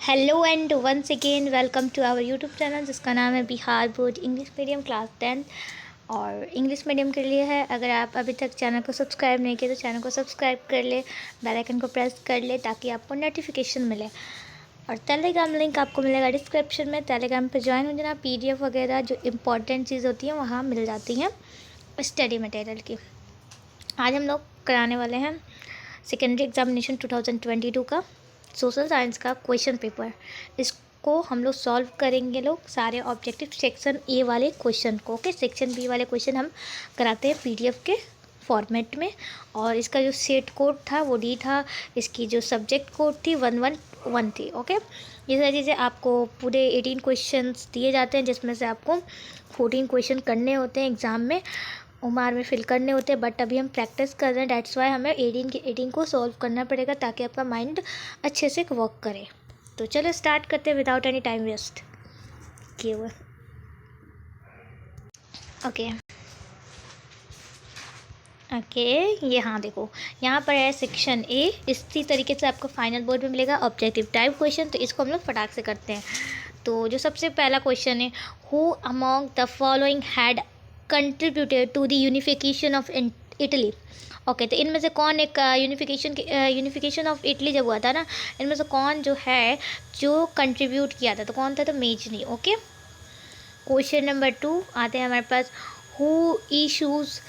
Hello and once again welcome to our YouTube channel जिसका नाम है Bihar board English medium class 10 और English medium के लिए है। अगर आप अभी तक चैनल को सब्सक्राइब नहीं किए तो चैनल को सब्सक्राइब कर ले, बेल आइकन को प्रेस कर ले ताकि आपको नोटिफिकेशन मिले। और टेलीग्राम लिंक आपको मिलेगा डिस्क्रिप्शन में। टेलीग्राम पर ज्वाइन हो जाना, PDF वगैरह जो इम्पोर्टेंट चीज़ होती है वहाँ मिल जाती हैं स्टडी मटेरियल की। आज हम लोग कराने वाले हैं सेकेंडरी एग्जामिनेशन 2022 का सोशल साइंस का क्वेश्चन पेपर। इसको हम लोग सॉल्व करेंगे सारे ऑब्जेक्टिव सेक्शन ए वाले क्वेश्चन को। ओके, सेक्शन बी वाले क्वेश्चन हम कराते हैं PDF के फॉर्मेट में। और इसका जो सेट कोड था वो D था, इसकी जो सब्जेक्ट कोड थी 111 थी। ओके, ये सारी चीज़ें आपको पूरे 18 क्वेश्चंस दिए जाते हैं जिसमें से आपको 14 क्वेश्चन करने होते हैं एग्ज़ाम में, उमार में फिल करने होते हैं। बट अभी हम प्रैक्टिस कर रहे हैं, डेट्स वाई हमें 18 को सॉल्व करना पड़ेगा ताकि आपका माइंड अच्छे से वर्क करे। तो चलो स्टार्ट करते हैं विदाउट एनी टाइम वेस्ट किए हुए। ओके, ये हाँ देखो, यहाँ पर है सेक्शन ए। इसी तरीके से आपको फाइनल बोर्ड में मिलेगा ऑब्जेक्टिव टाइप क्वेश्चन। तो इसको हम लोग फटाक से करते हैं। तो जो सबसे पहला क्वेश्चन है, who among the following had contributed to the unification of Italy. Okay, तो इनमें से कौन एक यूनिफिकेशन ऑफ इटली जब हुआ था ना, इनमें से कौन जो है जो कंट्रीब्यूट किया था, तो कौन था? तो मेजनी। ओके, क्वेश्चन नंबर 2 आते हैं हमारे पास, who issues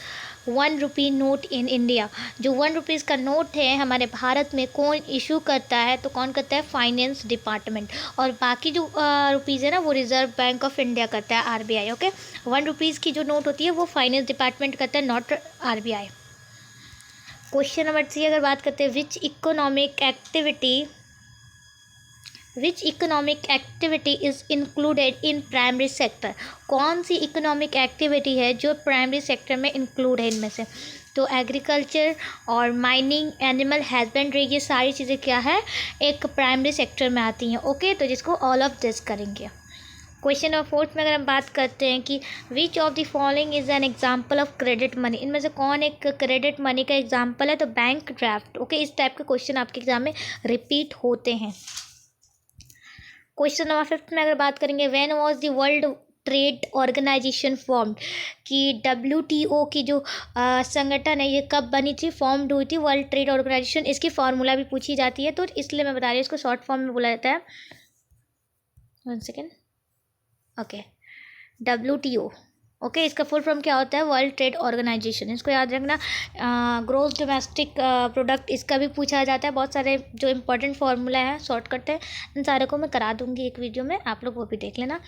1 rupee note in India. जो 1 रुपीज़ का नोट है हमारे भारत में कौन इशू करता है? तो कौन करता है? Finance department. और बाकी जो रुपीज़ है ना वो रिजर्व बैंक ऑफ इंडिया करता है, RBI। ओके, 1 रुपीज़ की जो नोट होती है वो फाइनेंस डिपार्टमेंट करता है, नॉट RBI। क्वेश्चन नंबर 3 अगर बात करते हैं, which economic activity is included in primary sector. कौन सी इकोनॉमिक एक्टिविटी है जो प्राइमरी सेक्टर में इंक्लूड है इनमें से? तो एग्रीकल्चर और माइनिंग, एनिमल हस्बेंड्री, ये सारी चीज़ें क्या है, एक प्राइमरी सेक्टर में आती हैं। ओके, तो जिसको ऑल ऑफ दिस करेंगे। क्वेश्चन नंबर 4 में अगर हम बात करते हैं कि विच of the following is an example of credit money. इनमें से कौन एक क्रेडिट मनी का एग्जाम्पल है? तो बैंक ड्राफ्ट। ओके, इस टाइप के क्वेश्चन आपके एग्जाम में रिपीट होते हैं। क्वेश्चन नंबर 5 में अगर बात करेंगे, when was the world trade organisation formed, कि WTO की जो संगठन है ये कब बनी थी, फॉर्म्ड हुई थी वर्ल्ड ट्रेड ऑर्गेनाइजेशन। इसकी फार्मूला भी पूछी जाती है तो इसलिए मैं बता रही हूँ, इसको शॉर्ट फॉर्म में बोला जाता है। 1 सेकेंड। Okay, WTO। ओके, इसका फुल फॉर्म क्या होता है? World trade organisation. इसको याद रखना। ग्रोस डोमेस्टिक प्रोडक्ट, इसका भी पूछा जाता है। बहुत सारे जो इंपॉर्टेंट फार्मूला है शॉर्ट करते हैं, इन सारे को मैं करा दूंगी एक वीडियो में, आप लोग वो भी देख लेना।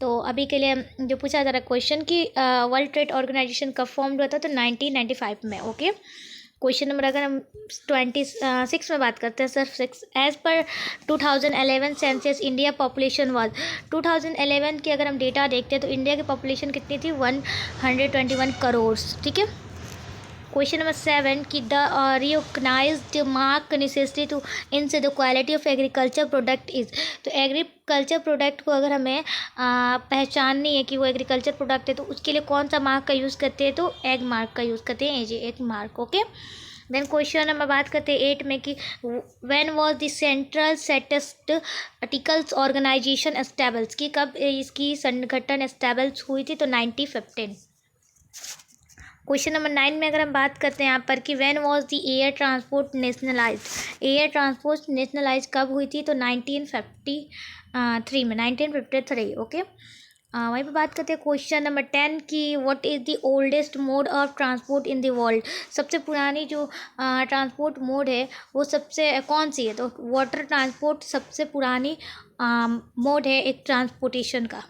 तो अभी के लिए जो पूछा जा रहा है क्वेश्चन कि वर्ल्ड ट्रेड ऑर्गेनाइजेशन कब फॉर्म हुआ था, तो 1995 में। ओके, क्वेश्चन नंबर अगर हम 26 में बात करते हैं, sir 6, as per 2011 census India population was. 2011 की अगर हम डेटा देखते हैं तो इंडिया की पॉपुलेशन कितनी थी? 121 करोड़। ठीक है। क्वेश्चन नंबर 7 कि the recognised mark necessary to ensure the quality of agriculture product is. तो एग्रीकल्चर प्रोडक्ट को अगर हमें पहचाननी है कि वो एग्रीकल्चर प्रोडक्ट है तो उसके लिए कौन सा मार्क का यूज़ करते हैं? तो एग मार्क का यूज़ करते हैं, Agmark. Okay, then question number बात करते हैं 8 में कि when was the central statistical organisation established, कि कब इसकी संगठन एस्टैब्लिश हुई थी? तो 1915। क्वेश्चन नंबर 9 में अगर हम बात करते हैं यहाँ पर कि when was the air transport nationalised. Air transport nationalise कब हुई थी? तो 1953 में, 1953। ओके, वहीं पे बात करते हैं क्वेश्चन नंबर 10 की what is the oldest mode of transport in the world. सबसे पुरानी जो ट्रांसपोर्ट मोड है वो सबसे कौन सी है? तो वाटर ट्रांसपोर्ट सबसे पुरानी मोड है एक ट्रांसपोर्टेशन का।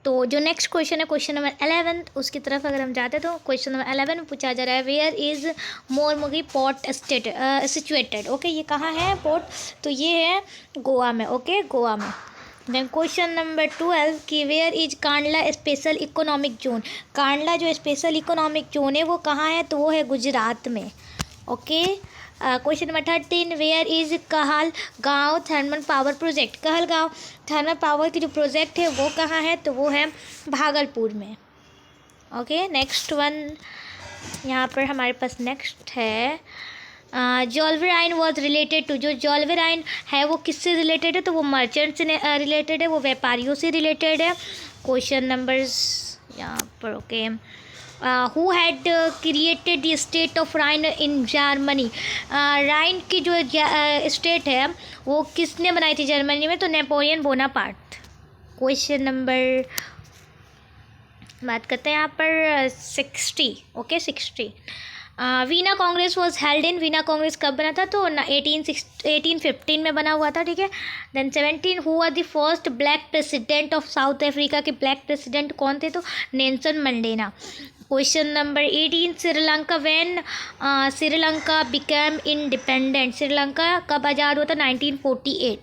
तो जो नेक्स्ट क्वेश्चन है क्वेश्चन नंबर 11, उसकी तरफ अगर हम जाते हैं तो क्वेश्चन नंबर 11 में पूछा जा रहा है, where is Mormugao port situated. Okay, ये कहाँ है पोर्ट? तो ये है गोवा में। ओके, गोवा में। देन क्वेश्चन नंबर 12 कि where is Kandla special economic zone. Kandla जो स्पेशल इकोनॉमिक जोन है वो कहाँ है? तो वो है गुजरात में। Okay, question number 13 where is Kahalgaon thermal power project. कहल गाँव थर्मल पावर की जो प्रोजेक्ट है वो कहाँ है? तो वो है भागलपुर में। ओके, नेक्स्ट वन यहाँ पर हमारे पास नेक्स्ट है जॉल्वेराइन वॉज रिलेटेड टू, जो जॉल्वेराइन है वो किससे रिलेटेड है, तो वो मर्चेंट से रिलेटेड है, वो व्यापारियों से रिलेटेड है। क्वेश्चन नंबर्स यहाँ पर okay. Who had created the state of Rhine in Germany, Rhine की जो स्टेट है वो किसने बनाई थी जर्मनी में, तो नेपोलियन बोनापार्ट। क्वेश्चन नंबर बात करते हैं यहाँ पर 60 okay 60। Veena Congress was held in, Veena Congress कब बना था, तो 1815 में बना हुआ था, ठीक है। Then 17 who are the first black president of South Africa के ब्लैक प्रेसिडेंट कौन थे, तो Nelson Mandela. Question number 18 Sri Lanka when Sri Lanka became independent, Sri Lanka कब आज़ाद हुआ था, 1948।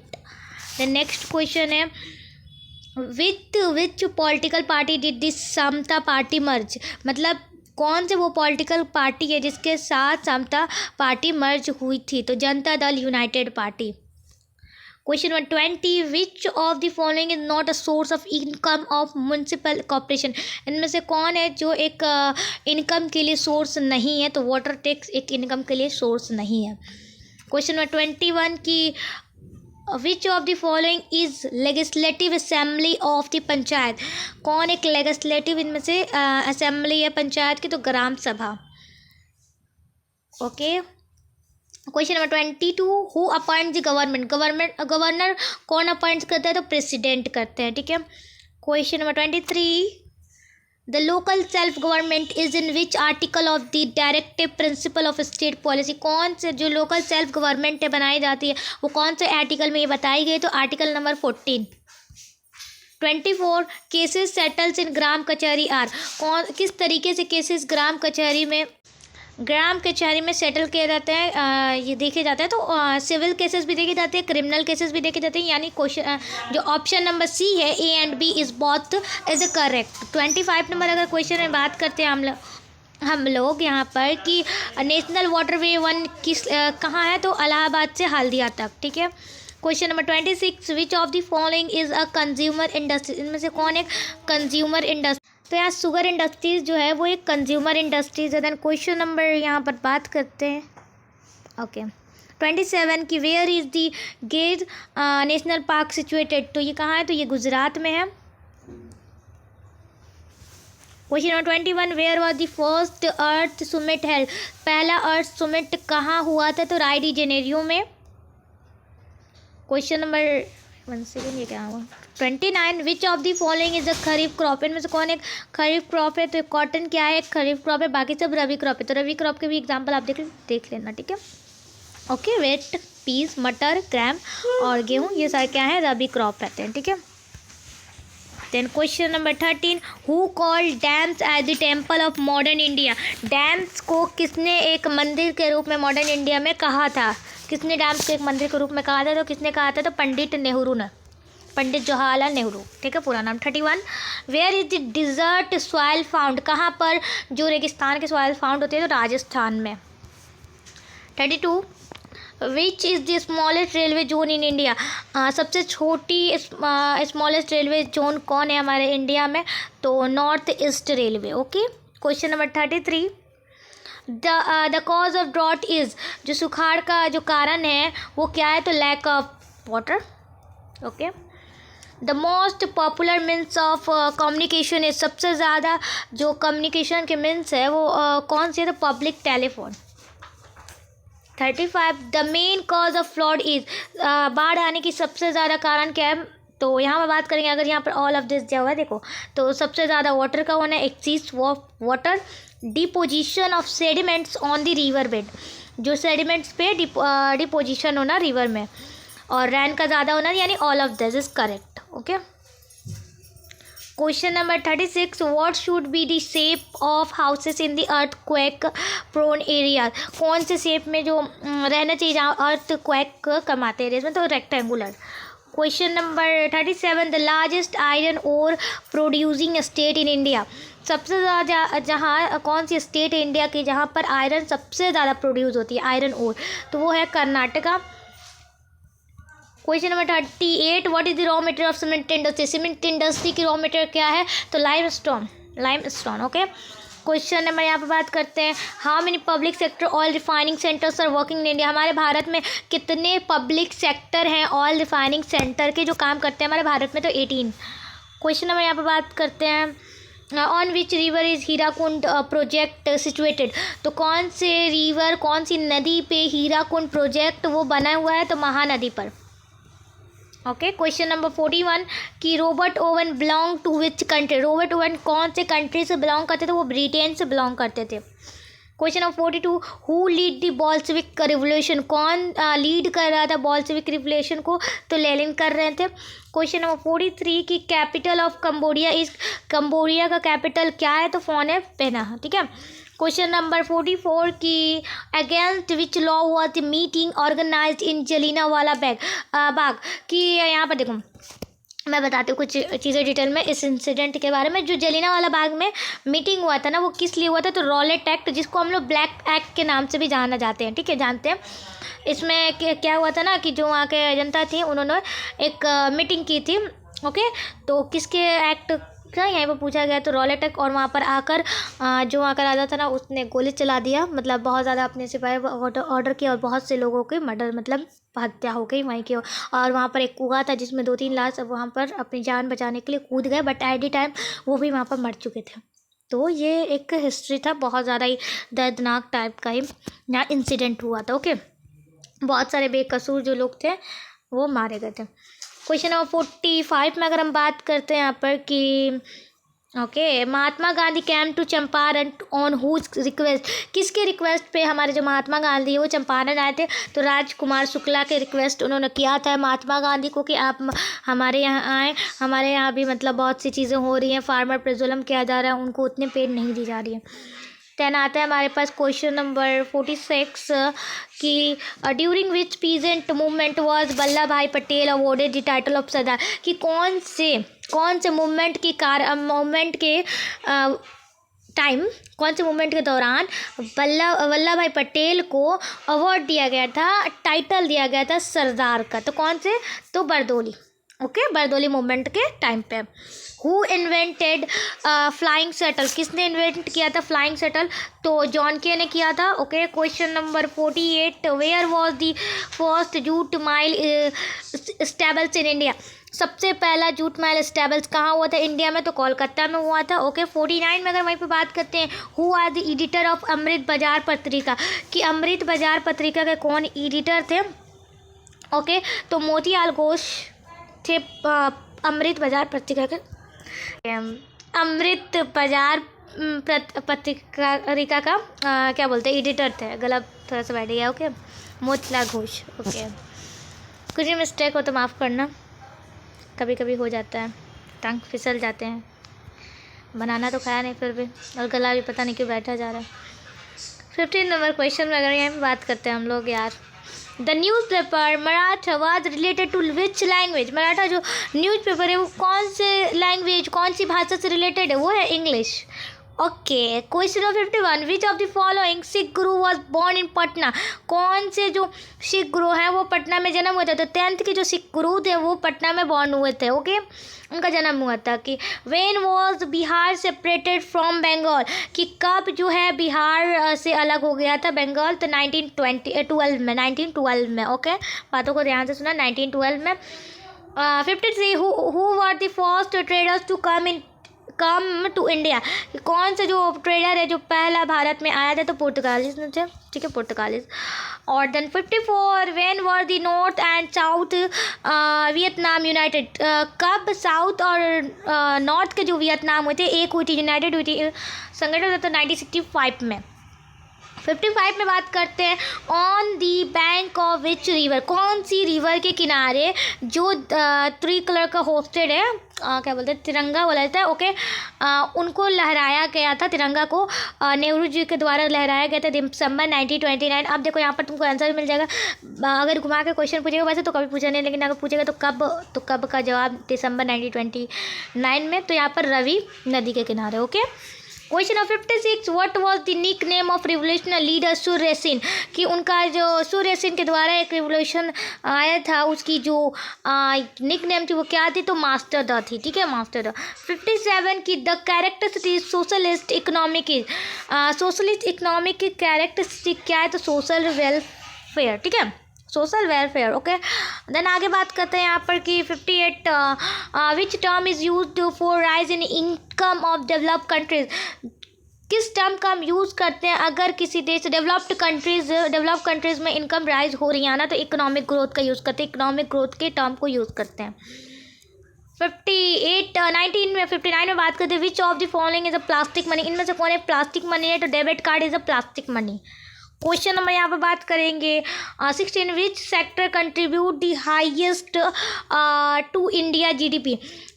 देन नेक्स्ट क्वेश्चन है which political party did this Samata party merge, मतलब कौन से वो पॉलिटिकल पार्टी है जिसके साथ समता पार्टी मर्ज हुई थी, तो Janata Dal United party. Question number 20 which of the following is not a source of income of municipal corporation, इनमें से कौन है जो एक इनकम के लिए सोर्स नहीं है, तो वाटर टैक्स एक इनकम के लिए सोर्स नहीं है। क्वेश्चन नंबर 21 की विच of the following is legislative assembly of the panchayat, कौन एक लेजिस्लेटिव इनमें से असेंबली है पंचायत की, तो gram sabha. Okay question number 22 who appoint the government, governor कौन अपॉइंट करता है, तो प्रेसिडेंट करते हैं, ठीक है। क्वेश्चन नंबर 23 the local self government is in which article of the directive principle of state policy, कौन से जो लोकल सेल्फ गवर्नमेंट बनाई जाती है वो कौन से आर्टिकल में ये बताई गई, तो article number 14। 24 cases settles in gram kachahari are, कौन किस तरीके से केसेस ग्राम कचहरी में सेटल किए जाते हैं, ये देखे जाते हैं, तो सिविल केसेस भी देखे जाते हैं, क्रिमिनल केसेस भी देखे जाते हैं, यानी क्वेश्चन जो ऑप्शन नंबर सी है A and B is both is correct. 25 number अगर क्वेश्चन में बात करते हैं हम लोग यहाँ पर कि नेशनल वाटरवे 1 किस कहाँ है, तो इलाहाबाद से हल्दिया तक, ठीक है। Question number 26 which of the following is a consumer industry, इनमें से कौन एक कंज्यूमर इंडस्ट्री, तो यहाँ शुगर इंडस्ट्रीज जो है वो एक कंज्यूमर इंडस्ट्रीज है। देन क्वेश्चन नंबर यहाँ पर बात करते हैं ओके 27 की वेयर इज़ दी गिर नेशनल पार्क सिचुएटेड, तो ये कहाँ है, तो ये गुजरात में है। Question number 21 where was the first earth summit held, पहला अर्थ समिट कहाँ हुआ था, तो राय डी जेनेरियो में। क्वेश्चन नंबर 1 सेकेंड ये क्या हुआ 29 which of the following is a kharif crop, इनमें से कौन एक खरीफ क्रॉप है, तो कॉटन क्या है, एक खरीफ क्रॉप है, बाकी सब रबी क्रॉप है, तो रबी क्रॉप के भी एग्जांपल आप देख लेना, ठीक है। ओके वेट पीस मटर ग्राम और गेहूँ ये सारे क्या है, रबी क्रॉप रहते हैं, ठीक है। Then question number 13 who called dams as the temple of modern India, dams को किसने एक मंदिर के रूप में मॉडर्न इंडिया में कहा था, किसने डैम्स को एक मंदिर के रूप में कहा था, तो किसने कहा था, तो पंडित नेहरू ने, पंडित जवाहरलाल नेहरू, ठीक है पूरा नाम। 31 where is the desert soil found, कहाँ पर जो रेगिस्तान के सॉइल फाउंड होते हैं, तो राजस्थान में। 32 which is the smallest railway zone in India, सबसे छोटी स्मॉलेस्ट रेलवे जोन कौन है हमारे इंडिया में, तो north east railway. Okay question number 33 the cause of drought is, जो सुखाड़ का जो कारण है वो क्या है, तो lack of water. Okay the most popular means of communication is, सबसे ज़्यादा जो कम्युनिकेशन के मीन्स है वो कौन से है, तो public telephone. 35 the main cause of flood is, बाढ़ आने की सबसे ज़्यादा कारण क्या है, तो यहाँ पर बात करेंगे अगर यहाँ पर ऑल ऑफ दिस दिया हुआ है देखो, तो सबसे ज़्यादा वाटर का होना है, excess water, deposition of sediments on the river bed, जो सेडिमेंट्स पे डिपोजिशन होना रिवर में, और रैन का ज़्यादा होना, यानी all of this is correct. Okay question number 36 what should be the shape of houses in the earthquake prone area, कौन से शेप में जो रहना चाहिए जहाँ अर्थक्वेक कमाते एरियाज में, तो rectangular. Question number 37 the largest iron ore producing state in India, सबसे ज़्यादा जहाँ कौन सी स्टेट है इंडिया की जहाँ पर आयरन सबसे ज़्यादा प्रोड्यूस होती है आयरन ओर, तो वो है Karnataka. Question number 38 what is the raw material of cement industry, cement industry की रॉ मटेरियल क्या है, तो लाइमस्टोन। ओके क्वेश्चन नंबर यहाँ पे बात करते हैं, how many public sector oil refining centres are working in India. हमारे भारत में कितने पब्लिक सेक्टर हैं ऑयल रिफाइनिंग सेंटर के जो काम करते हैं हमारे भारत में? तो 18। क्वेश्चन नंबर यहाँ पे बात करते हैं, on which river is Hirakud project situated. तो कौन से रिवर, कौन सी नदी पे हीराकुंड प्रोजेक्ट वो बना हुआ है? तो महानदी पर। ओके, क्वेश्चन नंबर 41 कि Robert Owen belong to which country. Robert Owen कौन से कंट्री से बिलोंग करते थे? वो ब्रिटेन से बिलोंग करते थे। Question number 42 who lead the Bolshevik revolution. कौन लीड कर रहा था बोल्शेविक रिवोल्यूशन को? तो लेनिन कर रहे थे। क्वेश्चन नंबर 43 की capital of Cambodia is. Cambodia का कैपिटल क्या है? तो फोन है पेना। ठीक है। क्वेश्चन नंबर 44 की against which law was the meeting organised in Jallianwala Bagh. कि यहाँ पर देखो मैं बताती हूँ कुछ चीज़ें डिटेल में इस इंसिडेंट के बारे में। जो जलियांवाला बाग में मीटिंग हुआ था ना, वो किस लिए हुआ था? तो रॉलेट एक्ट, जिसको हम लोग ब्लैक एक्ट के नाम से भी जाना जाते हैं। ठीक है, जानते हैं। इसमें क्या हुआ था ना कि जो वहाँ के जनता थी उन्होंने एक मीटिंग की थी। ओके, तो किसके एक्ट का यहाँ पर पूछा गया? तो रॉलेट एक्ट। और वहाँ पर आकर जो वहाँ का राजा था ना, उसने गोली चला दिया, मतलब बहुत ज़्यादा अपने सिपाही ऑर्डर किया और बहुत से लोगों के मर्डर, मतलब हत्या हो गई वहीं की। और वहाँ पर एक कुआं था जिसमें 2-3 लाश वहाँ पर अपनी जान बचाने के लिए कूद गए, बट एट द टाइम वो भी वहाँ पर मर चुके थे। तो ये एक हिस्ट्री था, बहुत ज़्यादा ही दर्दनाक टाइप का ही यहाँ इंसिडेंट हुआ था। ओके, बहुत सारे बेकसूर जो लोग थे वो मारे गए थे। क्वेश्चन नंबर 45 में अगर हम बात करते हैं यहाँ पर कि okay, Mahatma Gandhi came to Champaran on whose request. किसके रिक्वेस्ट पे हमारे जो महात्मा गांधी है वो चंपारण आए थे? तो राजकुमार शुक्ला के रिक्वेस्ट उन्होंने किया था महात्मा गांधी को कि आप हमारे यहाँ आएँ, हमारे यहाँ भी मतलब बहुत सी चीज़ें हो रही हैं, फार्मर पे जुल्म किया जा रहा है, उनको उतने पेड़ नहीं दी जा रही है। देन आता है हमारे पास क्वेश्चन नंबर 46 कि during which peasant movement was Vallabhbhai Patel awarded the title of Sardar. कि कौन से मूवमेंट के टाइम, कौन से मूवमेंट के दौरान वल्लभ भाई पटेल को अवार्ड दिया गया था, टाइटल दिया गया था सरदार का? तो कौन से? तो बरदौली। ओके, बरदौली मूवमेंट के टाइम पे। Who invented flying shuttle. किसने इन्वेंट किया था फ्लाइंग शटल? तो जॉन के ने किया था। Okay, question number 48 where was the first jute mill established in India. सबसे पहला जूट माइल स्टेबल्स कहाँ हुआ था इंडिया में? तो कोलकाता में हुआ था। ओके, 49 में अगर वहीं पे बात करते हैं, who are the editor of Amrita Bazar Patrika. कि अमृत बाजार पत्रिका के कौन एडिटर थे? ओके, तो मोतीलाल घोष थे अमृत बाजार पत्रिका के। अमृत बाजार पत्रिका का क्या बोलते हैं, एडिटर थे। गलत थोड़ा सा बैठ गया। ओके, मोतीलाल घोष। ओके, कुछ भी मिस्टेक हो तो माफ़ करना, कभी कभी हो जाता है, टंग फिसल जाते हैं। बनाना तो खाया नहीं फिर भी, और गला भी पता नहीं क्यों बैठा जा रहा है। 15 नंबर क्वेश्चन में अगर यहाँ पे बात करते हैं हम लोग यार, the newspaper Maratha was related to which language. Maratha जो न्यूज़ पेपर है वो कौन से लैंग्वेज, कौन सी भाषा से रिलेटेड है? वो है English. Okay, question number 51 which of the following Sikh Guru was born in Patna. कौन से जो सिख गुरु हैं वो पटना में जन्म हुए थे? तो 10th के जो सिख गुरु थे वो पटना में बॉर्न हुए थे। ओके, उनका जन्म हुआ था। कि when was Bihar separated from Bengal. कि कब जो है बिहार से अलग हो गया था बंगाल? तो 1912 में। ओके, बातों को ध्यान से सुना, 1912 में। 53 who were the first traders to come to India. कौन से जो ट्रेडर है जो पहला भारत में आया था? तो पुर्तगालीज थे। ठीक है, पुर्तगालीज। और then 54 when were the north and south Vietnam united. कब साउथ और नॉर्थ के जो वियतनाम हुए थे एक हुई थी, यूनाइटेड हुई थी, संगठन हुआ था 1965 में। 55 में बात करते हैं, on the bank of which river. कौन सी रिवर के किनारे जो 3 कलर का होस्टेड है, क्या बोलते हैं, तिरंगा बोला जाता है। ओके, उनको लहराया गया था, तिरंगा को नेहरू जी के द्वारा लहराया गया था दिसंबर 1929। अब देखो यहाँ पर तुमको आंसर मिल जाएगा। अगर घुमा के क्वेश्चन पूछेगा, वैसे तो कभी पूछा नहीं, लेकिन अगर पूछेगा तो कब का जवाब दिसंबर 1929 में। तो यहाँ पर रवि नदी के किनारे। Okay, question number 56, what was the nickname of revolutionary leader Surya Sen, कि उनका जो सूर्य सेन के द्वारा एक रिवोल्यूशन आया था उसकी जो निक नेम थी वो क्या थी, तो मास्टर द थी, ठीक है, मास्टर द। 57 की the characteristic socialist economic is, socialist economic की कैरेक्टरिस्टिक क्या है, तो सोशल वेलफेयर, ठीक है, सोशल वेलफेयर। ओके, देन आगे बात करते हैं यहाँ पर कि 58 which term is used for rise in income of developed countries, किस टर्म का हम यूज़ करते हैं अगर किसी देश डेवलप्ड कंट्रीज़ में इनकम राइज हो रही है ना, तो इकोनॉमिक ग्रोथ का यूज़ करते हैं, इकोनॉमिक ग्रोथ के टर्म को यूज़ करते हैं। 59 में बात करते हैं which of the following is a plastic money, इनमें से कौन एक प्लास्टिक मनी है, तो debit card is a plastic money. Question number यहाँ पर बात करेंगे 16, which sector contribute the highest to India GDP,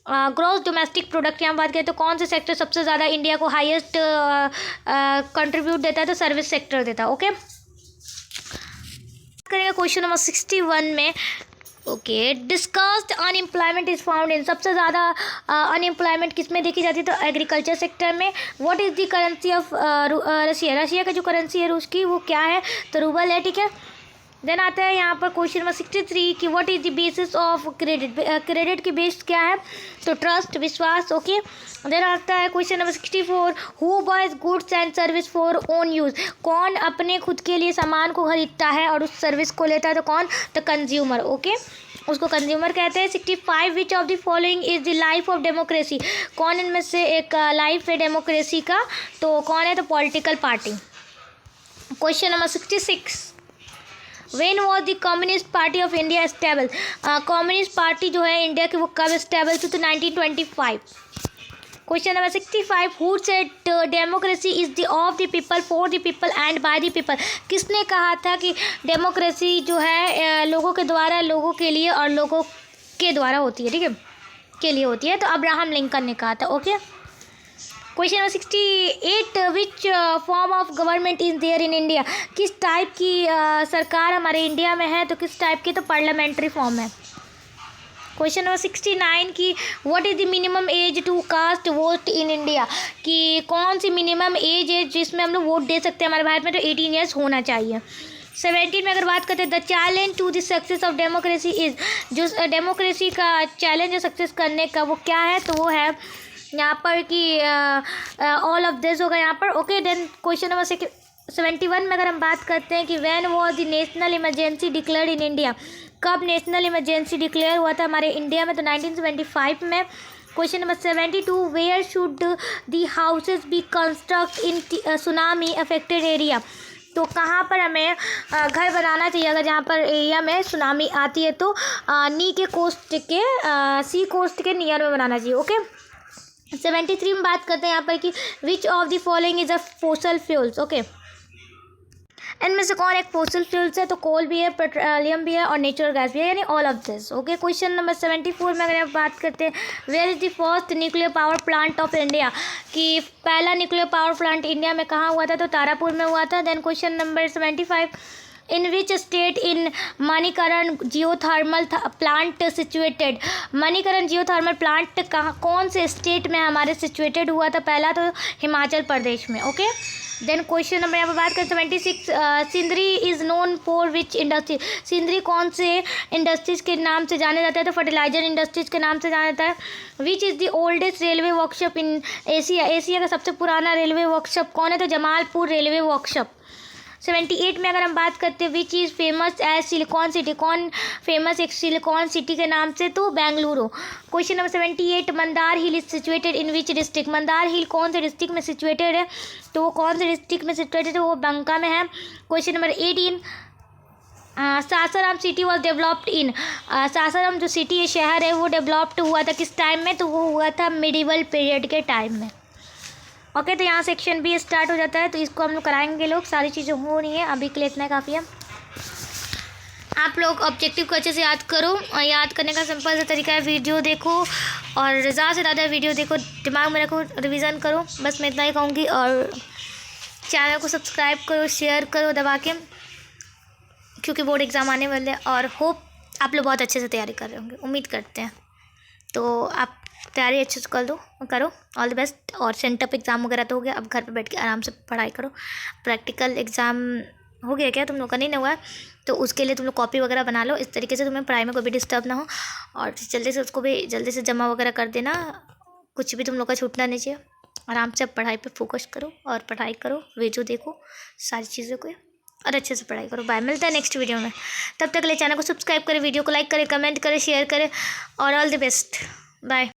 gross domestic product यहाँ बात करें तो कौन से सेक्टर सबसे ज़्यादा इंडिया को हाईएस्ट कंट्रीब्यूट देता है, तो सर्विस सेक्टर देता है। ओके, करेंगे क्वेश्चन नंबर 61 में। Okay, discussed unemployment is found in, सबसे ज़्यादा अनएम्प्लॉयमेंट किस में देखी जाती है, तो एग्रीकल्चर सेक्टर में। What is the currency of Russia का जो करेंसी है रूस की वो क्या है, तो रूबल है, ठीक है। देन आता है यहाँ पर क्वेश्चन नंबर 63 कि what is the basis of credit, credit की बेस क्या है, तो ट्रस्ट, विश्वास। ओके, देन आता है question number 64, who buys goods and service for own use, कौन अपने खुद के लिए सामान को खरीदता है और उस सर्विस को लेता है, तो कौन, तो कंज्यूमर। ओके, उसको कंज्यूमर कहते हैं। 65, विच of the following is the life of democracy, कौन इनमें से एक लाइफ है डेमोक्रेसी का, तो कौन है, तो political party. Question number 66, when was the communist party of India stable, communist party जो है इंडिया की वो कब स्टेबल थी, तो 1925। Question number 65, who said democracy is the of the people, for the people and by the people, किसने कहा था कि डेमोक्रेसी जो है लोगों के द्वारा, लोगों के लिए और लोगों के द्वारा होती है, ठीक है, के लिए होती है, तो अब्राहम लिंकन ने कहा था। Okay, question number 68, which form of government is there in India, किस टाइप की सरकार हमारे इंडिया में है, तो किस टाइप की, तो पार्लियामेंट्री फॉर्म है। क्वेश्चन नंबर 69 की what is the minimum age to cast vote in India, कि कौन सी मिनिमम एज है जिसमें हम लोग वोट दे सकते हैं हमारे भारत में, तो 18 ईयर्स होना चाहिए। 17 में अगर बात करते हैं the challenge to the success of democracy is, जो डेमोक्रेसी का चैलेंज है सक्सेस करने का वो क्या है, तो वो है यहाँ पर कि ऑल ऑफ दिस होगा यहाँ पर। ओके, देन क्वेश्चन नंबर 71 में अगर हम बात करते हैं कि when was the national emergency declared in India, कब नेशनल इमरजेंसी डिक्लेयर हुआ था हमारे इंडिया में, तो 1975 में। Question number 72, where should the houses be construct in tsunami affected area, तो कहाँ पर हमें घर बनाना चाहिए अगर जहाँ पर एरिया में सुनामी आती है, तो नी के कोस्ट के सी कोस्ट के नियर में बनाना चाहिए। ओके, 73 में बात करते हैं यहाँ पर कि विच of the following is a fossil fuels. Okay, इनमें से कौन एक फोसल फ्यूल्स है, तो कोल भी है, पेट्रोलियम भी है और नेचुरल गैस भी है, यानी all of this. Okay, question number 74 में अगर आप बात करते हैं where is the first nuclear power plant of India, कि पहला न्यूक्लियर पावर प्लांट इंडिया में कहाँ हुआ था, तो तारापुर में हुआ था। Then question number 75, in which state in Manikaran geothermal plant situated, Manikaran geothermal plant कहाँ, कौन से स्टेट में हमारे सिचुएटेड हुआ था, पहला तो हिमाचल प्रदेश में। ओके, देन क्वेश्चन नंबर यहाँ पर बात करें 76, Sindri is known for which industry, Sindri कौन से इंडस्ट्रीज़ के नाम से जाने जाता है, तो फर्टिलाइजर इंडस्ट्रीज़ के नाम से जाना जाता है। Which is the oldest railway workshop in Asia, Asia का सबसे पुराना रेलवे वर्कशॉप कौन है, तो जमालपुर रेलवे वर्कशॉप। 78 में अगर हम बात करते हैं which is famous as silicon city, कौन फेमस एक सिलिकॉन सिटी के नाम से, तो Bengaluru. Question number 78, Mandar hill is situated in which district, Mandar hill कौन से डिस्ट्रिक्ट में सिचुएटेड है, तो वो कौन से डिस्ट्रिक्ट में सिचुएटेड है, वो बंका में है। Question number 18, Sasaram city was developed in, Sasaram जो सिटी है, शहर है, वो डेवलप्ड हुआ था किस टाइम में, तो वो हुआ था मिडिवल पीरियड के टाइम में। ओके, तो यहाँ सेक्शन भी स्टार्ट हो जाता है, तो इसको हम लोग कराएंगे लोग, सारी चीज़ें हो रही हैं, अभी के लिए इतना काफ़ी है। आप लोग ऑब्जेक्टिव को अच्छे से याद करो, और याद करने का सिंपल सा तरीका है वीडियो देखो और ज़्यादा से ज़्यादा वीडियो देखो, दिमाग में रखो, रिवीजन करो, बस मैं इतना ही कहूँगी। और चैनल को सब्सक्राइब करो, शेयर करो दबा के, क्योंकि बोर्ड एग्ज़ाम आने वाले हैं, और होप आप लोग बहुत अच्छे से तैयारी कर रहे होंगे, उम्मीद करते हैं। तो आप तैयारी अच्छे से कर दो, करो। All the best. और सेंटअप एग्ज़ाम वगैरह तो हो गया, अब घर पे बैठ के आराम से पढ़ाई करो। प्रैक्टिकल एग्ज़ाम हो गया क्या तुम लोग का? नहीं हुआ है तो उसके लिए तुम लोग कॉपी वगैरह बना लो, इस तरीके से तुम्हें पढ़ाई में कोई भी डिस्टर्ब ना हो। और जल्दी से उसको भी जल्दी से जमा वगैरह कर देना, कुछ भी तुम लोग का छूटना नहीं चाहिए। आराम से पढ़ाई पे फोकस करो और पढ़ाई करो, वीडियो देखो, सारी चीज़ों को, और अच्छे से पढ़ाई करो। बाय, मिलता है नेक्स्ट वीडियो में। तब तक के लिए चैनल को सब्सक्राइब करें, वीडियो को लाइक करें, कमेंट करें, शेयर करें, और ऑल द बेस्ट। बाय।